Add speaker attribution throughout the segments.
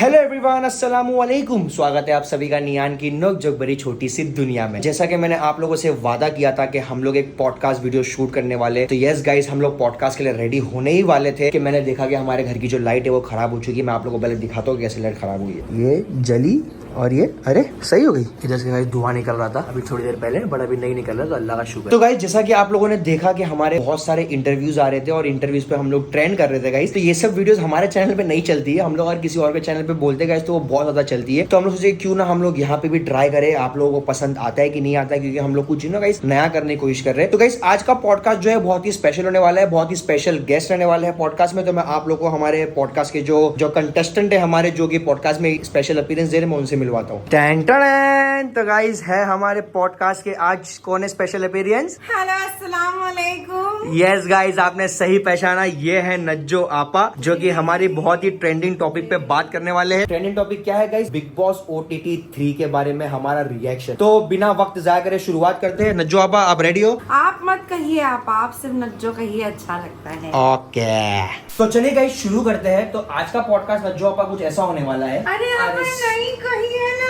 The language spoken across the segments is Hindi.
Speaker 1: हेलो एवरीवन, अस्सलामु अलैकुम। स्वागत है आप सभी का नियान की नोक बड़ी छोटी सी दुनिया में। जैसा कि मैंने आप लोगों से वादा किया था कि हम लोग एक पॉडकास्ट वीडियो शूट करने वाले, तो यस गाइस, हम लोग पॉडकास्ट के लिए रेडी होने ही वाले थे कि मैंने देखा कि हमारे घर की जो लाइट है वो खराब हो चुकी है। मैं आप लोगों को पहले दिखाता हूँ कि कैसे लाइट खराब हुई है। ये जली और ये अरे सही हो गई। इधर से गाइस धुआं निकल रहा था अभी थोड़ी देर पहले, बट अभी नहीं निकल रहा, तो अल्लाह का शुक्र। तो गाइस जैसा कि आप लोगों ने देखा कि हमारे बहुत सारे इंटरव्यूज आ रहे थे और इंटरव्यूज पे हम लोग ट्रेंड कर रहे थे गाइस। तो ये सब वीडियोस हमारे चैनल पे नहीं चलती है, हम लोग अगर किसी और के चैनल पे बोलते गाइस तो वो बहुत ज्यादा चलती है। तो हम लोग सोचे क्यों ना हम लोग यहाँ पे भी ट्राई करें, आप लोगों को पसंद आता है कि नहीं आता है, क्योंकि हम लोग कुछ ना गाइस नया करने की कोशिश कर रहे हैं। तो गाइस आज का पॉडकास्ट जो है बहुत ही स्पेशल होने वाला है, बहुत ही स्पेशल गेस्ट रहने वाले हैं पॉडकास्ट में। तो मैं आप लोगों को हमारे पॉडकास्ट के जो कंटेस्टेंट है हमारे, जो कि पॉडकास्ट में स्पेशल अपीयरेंस दे रहे हैं, मैं उनसे मिलवाता हूँ। तो गाइस है हमारे पॉडकास्ट के आज कौन है स्पेशल अपीयरेंस?
Speaker 2: हेलो, अस्सलाम वालेकुम।
Speaker 1: यस गाइस, आपने सही पहचाना, ये है नज्जो आपा, जो कि हमारी बहुत ही ट्रेंडिंग टॉपिक पे बात करने वाले हैं। ट्रेंडिंग टॉपिक क्या है गाइस? बिग बॉस OTT 3 के बारे में हमारा रिएक्शन। तो बिना वक्त जाया करे शुरुआत करते हैं। नज्जो आपा, आप रेडी हो?
Speaker 2: आप मत कहिए, आप सिर्फ नज्जो कहिए, अच्छा लगता है।
Speaker 1: ओके, तो चलिए गाइस शुरू करते हैं। तो आज का पॉडकास्ट नज्जो आपा कुछ ऐसा होने वाला है।
Speaker 2: अरे आप नहीं कहिए ना।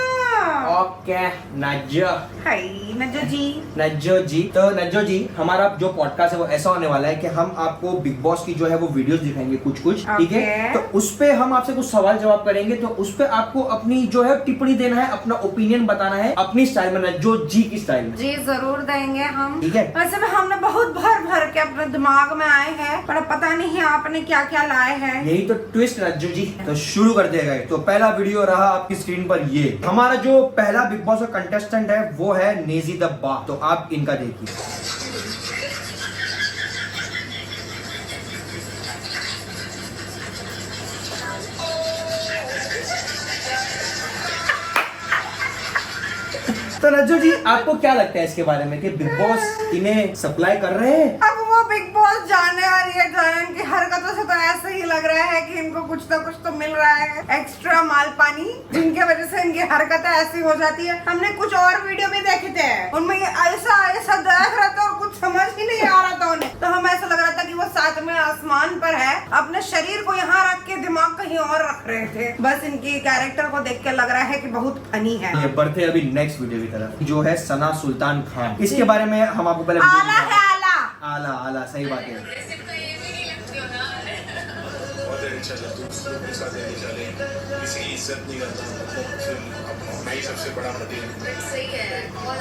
Speaker 1: ओके नज्जो,
Speaker 2: हाय नज्जो जी।
Speaker 1: नज्जो जी, तो नज्जो जी, हमारा जो पॉडकास्ट है वो ऐसा होने वाला है कि हम आपको बिग बॉस की जो है वो वीडियोस दिखाएंगे कुछ, ठीक है? तो उस पे हम आपसे कुछ सवाल जवाब करेंगे, तो उस पे आपको अपनी जो है टिप्पणी देना है, अपना ओपिनियन बताना है अपनी स्टाइल में, नज्जो जी की स्टाइल में।
Speaker 2: जी जरूर देंगे हम,
Speaker 1: ठीक है?
Speaker 2: वैसे में हमने बहुत भर भर के अपने दिमाग में आए हैं, पर पता नहीं है आपने क्या क्या लाए हैं।
Speaker 1: यही तो ट्विस्ट नज्जो जी। तो शुरू कर दिया गया। तो पहला वीडियो रहा आपकी स्क्रीन पर, ये हमारा जो पहला बिग बॉस का कंटेस्टेंट है वो है नेजी दब्बा। तो आप इनका देखिए। तो नज्जो जी, आपको क्या लगता है इसके बारे में कि बिग बॉस इन्हें सप्लाई कर रहे हैं?
Speaker 2: अब वो बिग बॉस जाने और ये जाने, इनकी हरकतों से तो ऐसे ही लग रहा है कि इनको कुछ तो मिल रहा है, एक्स्ट्रा माल पानी, जिनके वजह से इनकी हरकतें ऐसी हो जाती है। हमने कुछ और वीडियो भी देखे थे, उनमें ये ऐसा देख रहा था और कुछ समझ ही नहीं आ रहा था उन्हें। तो हमें ऐसा लग रहा था कि वो सातवें आसमान पर है, अपने शरीर को यहाँ रख के दिमाग कहीं और रख रहे थे। बस इनकी कैरेक्टर को देख के लग रहा है कि बहुत फनी है।
Speaker 1: ये बढ़ते अभी नेक्स्ट वीडियो की तरफ, जो है सना सुल्तान खान। इसके बारे में हम आपको पहले
Speaker 2: आला है, आला
Speaker 1: आला आला, सही बात है।
Speaker 3: किसी की इज्जत नहीं करता, फिर मैं ही सबसे बड़ा सही है, बहुत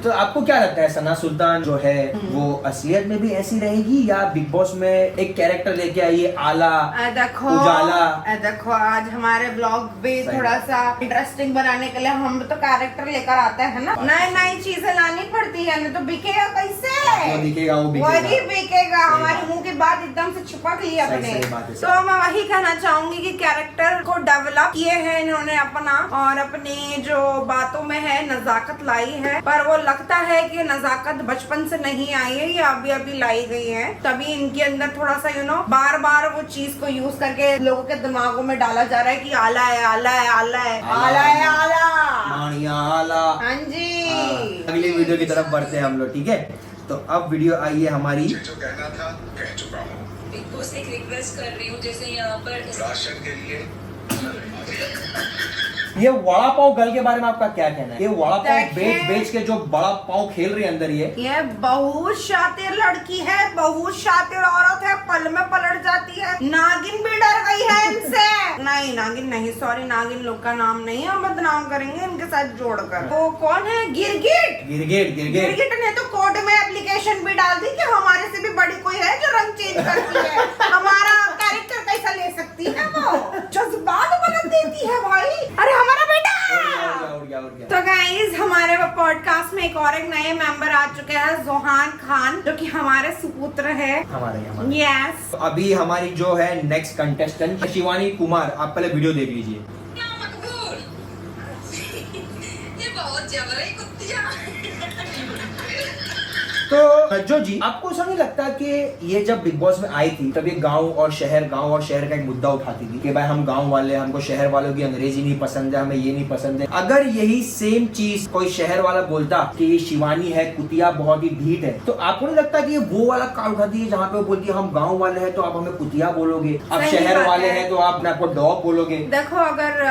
Speaker 1: तो आपको क्या लगता है सना सुल्तान जो है वो असलियत में भी ऐसी रहेगी, या बिग बॉस में एक कैरेक्टर लेके आई है आला
Speaker 2: देखो
Speaker 1: उजाला?
Speaker 2: देखो आज हमारे ब्लॉग भी थोड़ा सा इंटरेस्टिंग बनाने के लिए हम तो कैरेक्टर लेकर आते हैं ना, नई नई चीजें लानी पड़ती है, नहीं तो बिकेगा कैसे?
Speaker 1: वो दिखेगा, वो
Speaker 2: वही बिकेगा। हमारे मुंह की बात एकदम से छुपक ली अपने। तो मैं वही कहना चाहूंगी कि कैरेक्टर को डेवलप किए हैं इन्होंने अपना, और अपनी जो बातों में है नजाकत लाई है, पर वो लगता है कि नजाकत बचपन से नहीं आई है, ये अभी अभी लाई गई है। तभी इनके अंदर थोड़ा सा बार बार वो चीज को यूज करके लोगों के दिमागों में डाला जा रहा है कि आला है, आला है, आला है, आला है, आला
Speaker 1: मानिया आला।
Speaker 2: हाँ जी।
Speaker 1: अगली वीडियो की तरफ बढ़ते हैं हम लोग, ठीक है? तो अब वीडियो आई है हमारी,
Speaker 3: जो कहना था कह चुका हूँ।
Speaker 4: बिग बॉस एक रिक्वेस्ट कर रही हूँ, जैसे यहाँ पर
Speaker 3: राशन के लिए
Speaker 1: ये वड़ा पाव गर्ल के बारे में आपका क्या कहना है? ये वड़ा पाव बेच के जो बड़ा पाव खेल रही है अंदर, ये
Speaker 2: बहुत शातिर लड़की है, बहुत शातिर औरत है, पल में पलट जाती है। नागिन भी डर गई है इनसे। नहीं नागिन नहीं, सॉरी, नागिन लोग का नाम नहीं है, बदनाम करेंगे इनके साथ जोड़कर। वो कौन है? गिरगिट। गिरगिट ने तो कोर्ट में एप्लीकेशन भी डाल दी कि हमारे से भी बड़ी कोई है जो रंग चेंज करती है, हमारा कैरेक्टर कैसा ले सकती है? वो जज्बात बदल देती है भाई। अरे हमारा बेटा। तो गाइस हमारे पॉडकास्ट में एक नए मेंबर आ चुके हैं, जोहान खान, जो कि हमारे सुपुत्र है
Speaker 1: हमारे।
Speaker 2: यस।
Speaker 1: तो अभी हमारी जो है नेक्स्ट कंटेस्टेंट शिवानी कुमार, आप पहले वीडियो देख लीजिए।
Speaker 4: ये बहुत जबर है कुत्तिया।
Speaker 1: तो जो जी, आपको ऐसा नहीं लगता कि ये जब बिग बॉस में आई थी तब ये गांव और शहर का एक मुद्दा उठाती थी कि भाई हम गांव वाले, हमको शहर वालों की अंग्रेजी नहीं पसंद है, हमें ये नहीं पसंद है। अगर यही सेम चीज कोई शहर वाला बोलता कि ये शिवानी है कुतिया, बहुत ही ढीठ है, तो आपको नहीं लगता कि ये वो वाला कार्ड उठाती है जहाँ पे वो बोलती है हम गाँव वाले हैं तो आप हमें कुतिया बोलोगे, आप
Speaker 2: सही
Speaker 1: शहर
Speaker 2: बात
Speaker 1: वाले
Speaker 2: है।
Speaker 1: हैं तो आप आपको डॉग बोलोगे।
Speaker 2: देखो अगर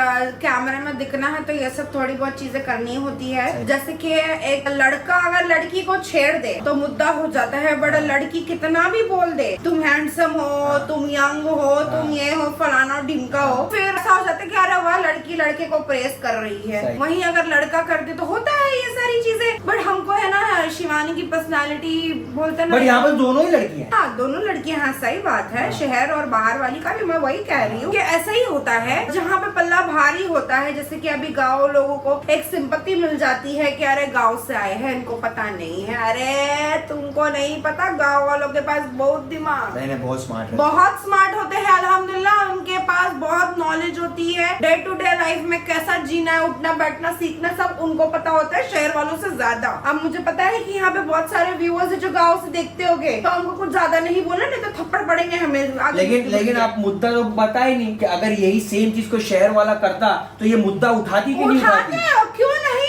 Speaker 2: कैमरे में दिखना है तो ये सब थोड़ी बहुत चीजें करनी होती है। जैसे कि एक लड़का अगर लड़की को छेड़ दे तो मुद्दा हो जाता है, बड़ा लड़की कितना भी बोल दे तुम हैंडसम हो, तुम यंग हो, तुम ये हो, फलाना ढिमका हो, फिर ऐसा हो जाता है कि अरे वाह लड़की लड़के को प्रेस कर रही है। वहीं अगर लड़का कर दे तो होता है ये सारी चीजें। बट हमको है ना शिवानी की पर्सनालिटी बोलते ना,
Speaker 1: बट यहाँ पर दोनों ही लड़की हैं।
Speaker 2: हाँ दोनों लड़कियां, हाँ सही बात है। शहर और बाहर वाली का भी मैं वही कह रही हूँ कि ऐसा ही होता है जहाँ पे पल्ला भारी होता है। जैसे कि अभी गाँव लोगों को एक सिंपत्ति मिल जाती है कि अरे गाँव से आए हैं, इनको पता नहीं है। अरे तुमको नहीं पता, गाँव वालों के पास बहुत दिमाग,
Speaker 1: नहीं बहुत स्मार्ट है,
Speaker 2: बहुत स्मार्ट होते हैं अल्हम्दुलिल्लाह। उनके पास बहुत नॉलेज होती है, डे टू डे लाइफ में कैसा जीना है, उठना बैठना सीखना सब उनको पता होता है शहर वालों से ज्यादा। अब मुझे पता है कि यहाँ पे बहुत सारे व्यूअर्स है जो गाँव से देखते होंगे, तो हमको कुछ ज्यादा नहीं बोलना, नहीं तो थप्पड़ पड़ेंगे हमें।
Speaker 1: लेकिन आप मुद्दा तो बता ही नहीं कि अगर यही सेम चीज को शहर वाला करता तो ये मुद्दा उठाती कि नहीं
Speaker 2: उठाते
Speaker 1: उठाती?
Speaker 2: हैं, क्यों नहीं,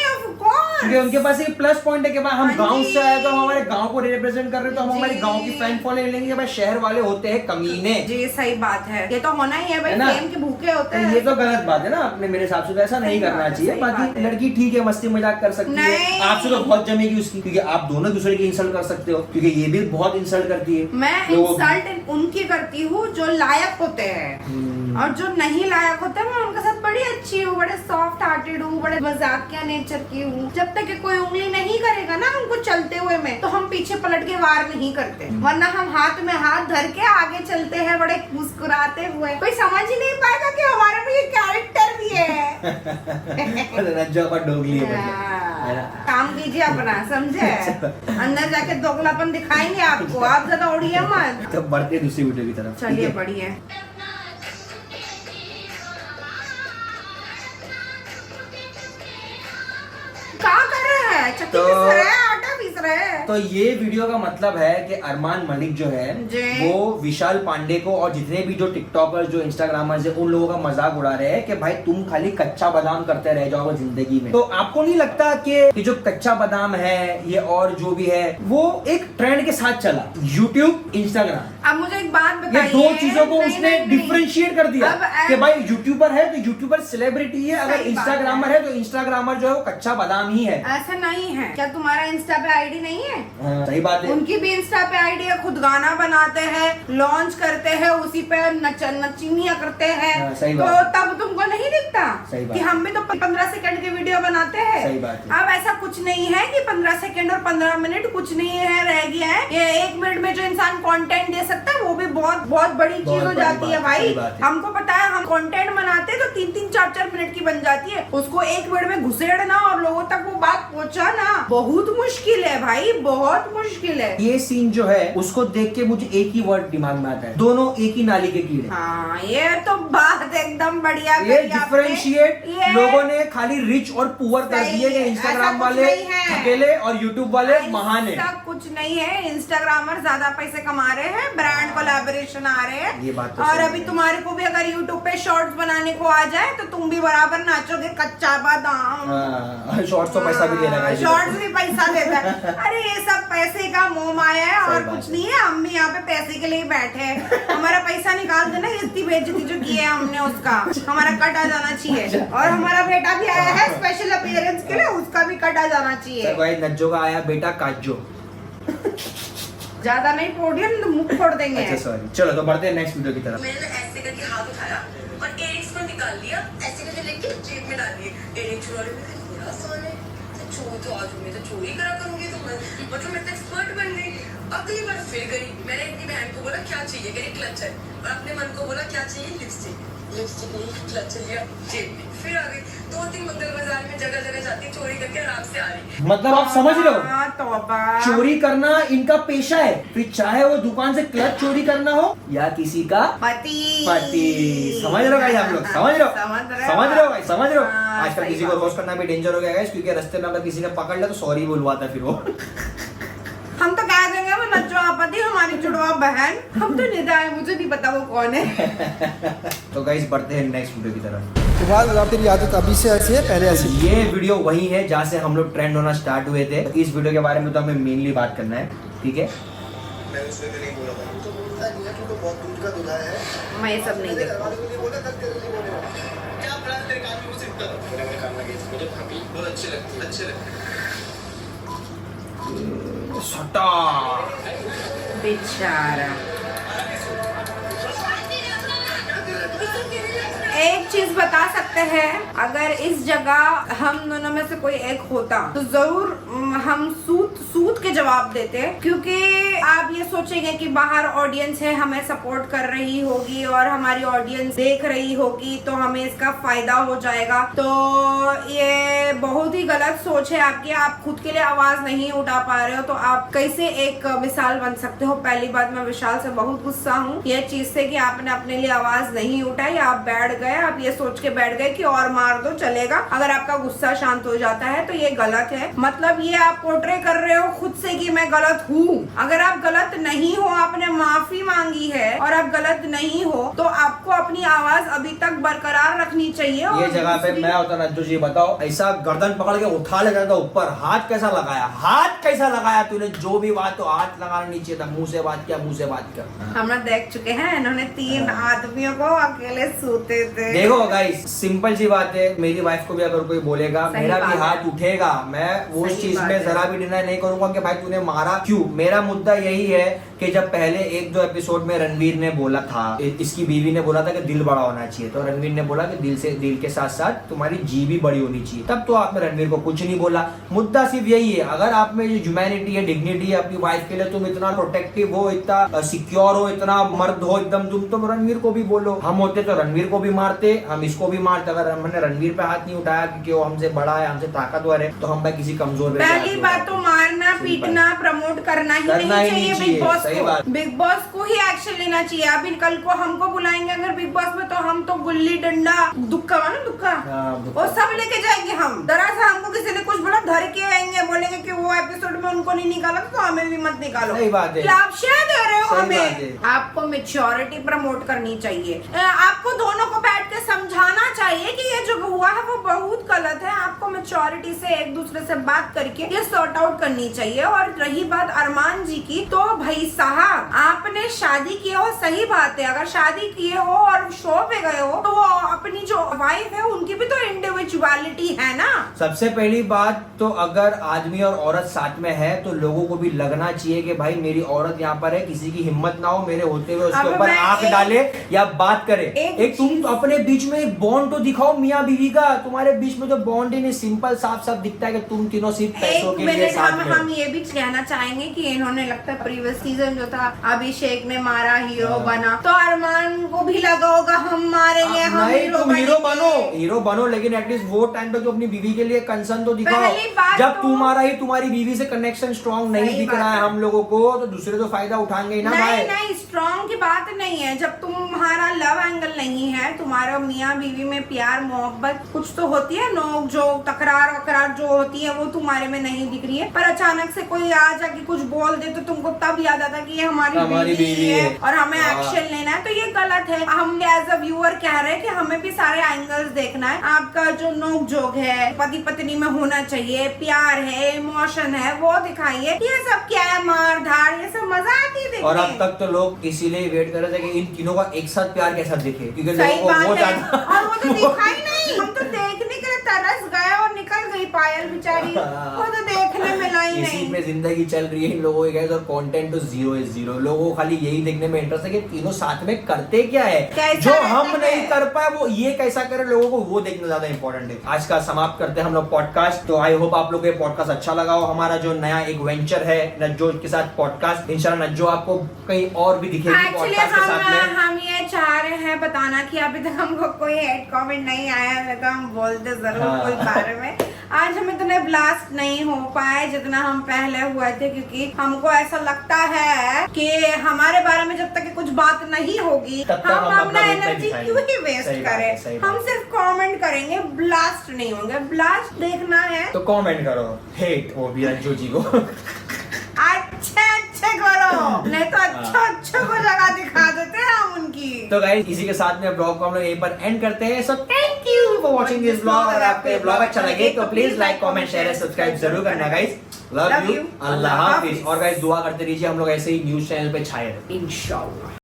Speaker 1: क्योंकि उनके पास एक प्लस पॉइंट है कि भाई हम
Speaker 2: हाँ
Speaker 1: गांव
Speaker 2: जी।
Speaker 1: से आए तो हम हमारे गांव को रिप्रेजेंट कर रहे हैं, तो हम
Speaker 2: जी।
Speaker 1: हमारे गांव की फैन फॉलोइंग लेंगे। भाई शहर वाले होते हैं कमीने।
Speaker 2: जी सही बात है, ये तो होना ही है भाई,
Speaker 1: है ना?
Speaker 2: फेम के भूखे होते
Speaker 1: तो
Speaker 2: हैं।
Speaker 1: ये तो गलत बात है ना, अपने मेरे हिसाब से तो ऐसा नहीं
Speaker 2: सही
Speaker 1: करना
Speaker 2: बात है,
Speaker 1: चाहिए।
Speaker 2: सही बात
Speaker 1: बाकी
Speaker 2: है।
Speaker 1: लड़की ठीक है, मस्ती मजाक कर सकती है,
Speaker 2: नहीं।
Speaker 1: आपसे तो बहुत जमेगी उसकी, क्योंकि आप दोनों एक दूसरे की इंसल्ट कर सकते हो, क्योंकि ये भी बहुत इंसल्ट करती है।
Speaker 2: मैं
Speaker 1: लोगों की।
Speaker 2: इंसल्ट उनकी करती हूँ जो लायक होते हैं, और जो नहीं लायक होते मैं उनके साथ बड़ी अच्छी हूँ, बड़े सॉफ्ट हार्टेड हूँ, बड़े मजाकिया नेचर की हूँ। जब तक कि कोई उंगली नहीं करेगा ना हमको चलते हुए में, तो हम पीछे पलट के वार नहीं करते, वरना हम हाथ में हाथ धर के आगे चलते हैं बड़े मुस्कुराते हुए। कोई समझ ही नहीं पाएगा कि हमारे में ये कैरेक्टर भी है।
Speaker 1: रज्जो पर डोगली है बढ़िया, है ना?
Speaker 2: काम कीजिए अपना, समझे? अंदर जाके दोगलापन दिखाएंगे आपको, आप ज्यादा उड़िए मत।
Speaker 1: तो बढ़ते हैं दूसरी वीडियो की तरफ। ठीक
Speaker 2: चलिए
Speaker 1: है?
Speaker 2: बढ़िया। क्या कर रहे हैं? चक्की
Speaker 1: तो-
Speaker 2: पीस रहे हैं, आटा पीस रहे हैं।
Speaker 1: तो ये वीडियो का मतलब है कि अरमान मलिक जो है
Speaker 2: जी।
Speaker 1: वो विशाल पांडे को और जितने भी जो टिकटॉकर्स जो इंस्टाग्रामर्स है उन लोगों का मजाक उड़ा रहे हैं कि भाई तुम खाली कच्चा बादाम करते रह जाओगे जिंदगी में। तो आपको नहीं लगता कि ये जो कच्चा बादाम है ये और जो भी है वो एक ट्रेंड के साथ चला, यूट्यूब इंस्टाग्राम,
Speaker 2: अब मुझे एक बात
Speaker 1: ये
Speaker 2: बताइए,
Speaker 1: दो चीजों को
Speaker 2: नहीं,
Speaker 1: उसने
Speaker 2: नहीं, नहीं।
Speaker 1: डिफरेंशिएट कर दिया
Speaker 2: अब
Speaker 1: कि भाई यूट्यूबर है तो यूट्यूबर सेलिब्रिटी है, अगर
Speaker 2: सही बात
Speaker 1: इंस्टाग्रामर है तो इंस्टाग्रामर जो है वो कच्चा बादाम ही है।
Speaker 2: ऐसा नहीं है। क्या तुम्हारा इंस्टा पे आईडी नहीं है?
Speaker 1: हाँ, सही बात है।
Speaker 2: उनकी भी इंस्टा पे आईडी है, खुद गाना बनाते हैं, लॉन्च करते हैं, उसी पे नचनिया करते हैं।
Speaker 1: हाँ, सही
Speaker 2: तो
Speaker 1: बात।
Speaker 2: तब तुमको नहीं दिखता
Speaker 1: सही बात।
Speaker 2: कि हम भी तो 15 सेकंड के वीडियो बनाते हैं।
Speaker 1: सही बात है।
Speaker 2: अब ऐसा कुछ नहीं है कि 15 सेकंड और 15 मिनट कुछ नहीं है, रह गया है। ये 1 मिनट में जो इंसान कंटेंट दे सकता है वो भी बहुत बहुत बड़ी चीज
Speaker 1: बहुत
Speaker 2: हो
Speaker 1: बड़ी
Speaker 2: जाती
Speaker 1: बात
Speaker 2: है
Speaker 1: है,
Speaker 2: भाई।
Speaker 1: सही बात है।
Speaker 2: हमको पता है, हम कंटेंट बनाते हैं तो 3-3, 4-4 मिनट की बन जाती है, उसको 1 मिनट में घुसेड़ना और लोगों तक वो बात पहुंचाना बहुत मुश्किल है भाई, बहुत मुश्किल है।
Speaker 1: ये सीन जो है उसको देख के मुझे एक ही वर्ड दिमाग में आता है, दोनों एक ही नाली के कीड़े।
Speaker 2: हाँ ये तो बात एकदम बढ़िया
Speaker 1: ये
Speaker 2: करी आपने।
Speaker 1: डिफरेंशिएट
Speaker 2: ये-
Speaker 1: लोगों ने खाली रिच और पुअर कर
Speaker 2: सही
Speaker 1: दिए कि
Speaker 2: है,
Speaker 1: इंस्टाग्राम
Speaker 2: ऐसा कुछ
Speaker 1: वाले
Speaker 2: नहीं है।
Speaker 1: अकेले और यूट्यूब वाले महान है।
Speaker 2: ऐसा कुछ नहीं है, इंस्टाग्रामर ज्यादा पैसे कमा रहे हैं, ब्रांड कोलैबोरेशन आ रहे हैं।
Speaker 1: ये बात तो
Speaker 2: और
Speaker 1: सही
Speaker 2: अभी
Speaker 1: है।
Speaker 2: तुम्हारे को भी अगर यूट्यूब पे शॉर्ट्स बनाने को आ जाए तो तुम भी बराबर नाचोगे कच्चा बादाम।
Speaker 1: शॉर्ट्स तो पैसा भी ले रहा है।
Speaker 2: शॉर्ट्स भी पैसा देता है। अरे ये सब पैसे का मोह माया है
Speaker 1: सही
Speaker 2: और
Speaker 1: बात
Speaker 2: कुछ
Speaker 1: है।
Speaker 2: नहीं है। हम भी यहाँ पे पैसे के लिए बैठे हैं, हमारा पैसा निकाल देना, इतनी बेइज्जती जो की है हमने उसका हमारा कट आ जाना चाहिए। और हमारा बेटा भी आया है स्पेशल अपीयरेंस के लिए, उसका भी कट आ जाना चाहिए।
Speaker 1: भाई नज्जो का आया बेटा काजो।
Speaker 2: ज्यादा नहीं पोडियम तो मुंह फोड़ देंगे।
Speaker 1: अच्छा सॉरी, चलो तो बढ़ते हैं नेक्स्ट वीडियो की तरफ।
Speaker 4: मैंने ऐसे करके हाथ उठाया और एरिक्स को निकाल लिया, ऐसे करके लेके जेब में डाल लिए। एरिक्स चुरा रहे थे, बड़ा आसान है, तो आज मैं तो चोरी करा करूंगी, तो मतलब मैं तो एक्सपर्ट बन गई। अगली बार फिर गई, मैंने अपनी बहन को बोला क्या चाहिए, कह रही क्लच है, और अपने मन को बोला क्या चाहिए, लिपस्टिक। लिपस्टिक नहीं, क्लच लिया जेब में, फिर आ गई। 2-3 मंगल बाजार में जगह जगह जाती, चोरी करके आराम से आ रही।
Speaker 1: मतलब आप समझ रहे हो,
Speaker 2: हाँ, तौबा।
Speaker 1: चोरी करना इनका पेशा है, फिर चाहे वो दुकान से क्लच चोरी करना हो या किसी का
Speaker 2: पति।
Speaker 1: समझ रहे हो भाई, आप लोग समझ रहे हो, समझ रहे हो भाई, समझ रहे हो।
Speaker 2: हाँ,
Speaker 1: आजकल
Speaker 2: सही
Speaker 1: किसी को
Speaker 2: बात
Speaker 1: रोज करना भी डेंजर हो गया है, क्योंकि रास्ते में अगर किसी ने पकड़ लिया तो सॉरी बुलवाता फिर वो।
Speaker 2: हम तो पति हमारी जुड़वा बहन, हम तो निदा है, मुझे नहीं पता वो कौन है।
Speaker 1: तो गाइस बढ़ते हैं नेक्स्ट वीडियो की तरफ।
Speaker 5: फिलहाल तेरी आदत अभी से ऐसी है, पहले ऐसी थी।
Speaker 1: ये वीडियो वही है जहाँ से हम लोग ट्रेंड होना स्टार्ट हुए थे। इस वीडियो के बारे में तो हमें मेनली बात करना है, ठीक है?
Speaker 3: मैंने उससे भी नहीं बोला था।
Speaker 5: तो बोलता नहीं है, तू तो बहुत दूध का दूल्हा है।
Speaker 2: मैं ये सब नहीं देखता।
Speaker 3: क्या प्लान तेरे काम में मुझसे इतना मैंने काम लगे मुझे भाभी बहुत अच्छे लगते
Speaker 1: सटा
Speaker 2: बेचारा। एक चीज बता सकते हैं, अगर इस जगह हम दोनों में से कोई एक होता तो जरूर हम सूत के जवाब देते, क्योंकि आप ये सोचेंगे कि बाहर ऑडियंस है, हमें सपोर्ट कर रही होगी और हमारी ऑडियंस देख रही होगी तो हमें इसका फायदा हो जाएगा। तो ये बहुत ही गलत सोच है आपकी। आप खुद के लिए आवाज नहीं उठा पा रहे हो तो आप कैसे एक मिसाल बन सकते हो? पहली बात, मैं विशाल से बहुत गुस्सा हूँ ये चीज से कि आपने अपने लिए आवाज नहीं उठाई, आप बैठ गए, आप ये सोच के बैठ गए कि और मार दो चलेगा। अगर आपका गुस्सा शांत हो जाता है तो ये गलत है। मतलब ये आप पोर्ट्रे कर रहे हो खुद से कि मैं गलत हूँ। अगर आप गलत नहीं हो, आपने माफी मांगी है और आप गलत नहीं हो तो आपको अपनी आवाज अभी तक बरकरार रखनी चाहिए।
Speaker 1: ये जगह पे मैं होता नज्जू जी, बताओ ऐसा गर्दन पकड़ के उठा ले जाता ऊपर, हाथ कैसा लगाया? हाथ कैसा लगाया तूने? जो भी बात तो हाथ लगाना नीचे था, मुंह से बात किया, मुंह से बात किया।
Speaker 2: हम देख चुके हैं, इन्होंने 3 आदमियों को अकेले सूते थे।
Speaker 1: देखो गाइस, सिंपल सी बात है, मेरी वाइफ को भी अगर कोई बोलेगा,
Speaker 2: सही
Speaker 1: मेरा भी
Speaker 2: बात
Speaker 1: हाथ
Speaker 2: है।
Speaker 1: उठेगा, मैं वो
Speaker 2: सही
Speaker 1: चीज
Speaker 2: बात
Speaker 1: में
Speaker 2: है।
Speaker 1: जरा भी डिनाई नहीं करूंगा कि भाई तूने मारा क्यों। मेरा मुद्दा यही है कि जब पहले 1-2 एपिसोड में रणवीर ने बोला था, इसकी बीवी ने बोला था कि दिल बड़ा होना चाहिए, तो रणवीर ने बोला कि दिल के साथ साथ तुम्हारी जी भी बड़ी होनी चाहिए। तब तो आपने रणवीर को कुछ नहीं बोला। मुद्दा सिर्फ यही है, अगर आप में जो ह्यूमैनिटी है, डिग्निटी है, अपनी वाइफ के लिए तुम इतना प्रोटेक्टिव हो, इतना सिक्योर हो, इतना मर्द हो एकदम, तुम रणवीर को भी बोलो। हम होते तो रणवीर को भी मारते, हम इसको भी मारते। अगर हमने रणवीर पे हाथ नहीं उठाया क्योंकि वो हमसे बड़ा है, हमसे ताकतवर है, तो हम भाई किसी कमजोर
Speaker 2: पहली बात तो मारना पीटना प्रमोट करना ही नहीं चाहिए बिग बॉस को। बिग बॉस को ही एक्शन लेना चाहिए। अभी कल को हमको बुलाएंगे अगर बिग बॉस में, तो हम तो गुल्ली डंडा दुक्का वो सब लेके जाएंगे। हम दरअसल हमको किसी ने कुछ बोला धर के आएंगे, बोलेंगे कि वो एपिसोड में उनको नहीं निकाला तो हमें भी मत निकालो।
Speaker 1: सही बात है।
Speaker 2: आप शेयर दे रहे हो हमें।
Speaker 1: बात
Speaker 2: आपको मेच्योरिटी प्रमोट करनी चाहिए। आपको दोनों को बैठ के समझाना चाहिए कि ये जो हुआ है वो बहुत गलत है। आपको मेच्योरिटी से एक दूसरे से बात करके ये सॉर्ट आउट करनी चाहिए। और रही बात अरमान जी की, तो भाई साहब आपने शादी की हो, सही बात है, अगर शादी किए हो और शो पे गए हो तो अपनी जो वाइफ है उनकी भी तो इंडिविजुअलिटी है ना।
Speaker 1: सबसे पहली बात तो अगर आदमी और औरत साथ में है तो लोगों को भी लगना चाहिए कि भाई मेरी औरत यहाँ पर है, किसी की हिम्मत ना हो मेरे होते हुए उसके ऊपर आंख डाले या बात करे। एक तुम अपने बीच में एक बॉन्ड तो दिखाओ मियाँ बीवी का। तुम्हारे बीच में जो बॉन्ड है सिंपल साफ साफ दिखता है कि तुम तीनों सिर्फ पैसों के लिए साथ में।
Speaker 2: हम ये भी कहना चाहेंगे कि इन्होंने लगता है प्रीवियस सीजन जो था अभिषेक ने मारा, हीरो बना, तो अरमान को भी लगा होगा हम मारेंगे, हम
Speaker 1: हीरो बनो, लेकिन एटलीस्ट वो टाइम पे जो अपनी बीवी के लिए कंसर्न तो दिखाओ। जब तुम्हारा ही तुम्हारी बीवी से कनेक्शन स्ट्रॉन्ग नहीं दिख रहा है हम लोगों को, तो दूसरे तो फायदा उठाएंगे ही ना भाई।
Speaker 2: नहीं, स्ट्रॉन्ग की बात नहीं है। जब तुम्हारा लव एंगल नहीं है, तुम्हारा मियाँ बीवी में प्यार मोहब्बत कुछ तो होती है, नोक जो तकरार वकरार जो होती है वो तुम्हारे में नहीं दिख रही है। पर अचानक से कोई आ जाके कुछ बोल दे तो तुमको तब याद आता कि ये हमारी बीवी है और हमें एक्शन लेना है, तो ये गलत है। हम एज अ व्यूअर कह रहे हैं कि हमें भी सारे एंगल्स देखना है। आपका जो नोक जोक है पति पत्नी में होना चाहिए, प्यार है, इमोशन है, वो दिखाइए। ये सब क्या है, मार धाड़, ये सब मजा आती है।
Speaker 1: और अब तक तो लोग इसीलिए वेट कर रहे थे कि इन तीनों का एक साथ प्यार कैसा दिखे, क्योंकि
Speaker 2: सही
Speaker 1: लोगों को वो
Speaker 2: बात है।
Speaker 1: ज्यादा
Speaker 2: और वो तो दिखा ही नहीं। हम तो देखने के लिए तरस गए और निकल गई पायल बेचारी, वो तो देखने मिला ही
Speaker 1: इसी
Speaker 2: नहीं।
Speaker 1: में जिंदगी चल रही है इन लोगों की गाइस, और कंटेंट तो 0 लोगों को खाली यही देखने में इंटरेस्ट है कि तीनों साथ में करते क्या है, जो हम नहीं कर पाए वो ये कैसा करे, लोगों को वो देखना ज्यादा इंपॉर्टेंट है। आज का समाप्त करते हैं हम लोग पॉडकास्ट। तो आई होप आप लोग को ये पॉडकास्ट अच्छा लगा हो। हमारा जो नया एक वेंचर है नज्जो के साथ पॉडकास्ट, इंशाल्लाह नज्जो आपको कहीं और भी दिखेगी पॉडकास्ट के साथ में।
Speaker 2: हम ये चाह रहे हैं बताना कि अभी तक हमको कोई हेड कमेंट नहीं आया है, तो हम बोलते जरूर कोई बारे में। आज हम इतने ब्लास्ट नहीं हो पाए जितना हम पहले हुए थे, क्योंकि हमको ऐसा लगता है कि हमारे बारे में जब तक कुछ बात नहीं होगी हम अपना एनर्जी क्यों ही वेस्ट करें। हम सिर्फ कमेंट करेंगे, ब्लास्ट नहीं होंगे। ब्लास्ट देखना है
Speaker 1: तो कमेंट करो, हेट वो भी नज्जो जी को
Speaker 2: अच्छे करो। नहीं तो अच्छा को जगह दिखा देते हैं हम उनकी।
Speaker 1: तो गाइस इसी के साथ में ब्लॉग को हम लोग यहीं पर एंड करते हैं। So thank you for watching this blog. अगर आपको ये ब्लॉग अच्छा लगे तो please like comment share and subscribe जरूर करना guys. Love
Speaker 2: Love
Speaker 1: you,
Speaker 2: you.
Speaker 1: अल्लाह हाफिज। और गाइस दुआ करते रहिए हम लोग ऐसे ही न्यूज चैनल पे छाए रहें
Speaker 2: इंशाल्लाह।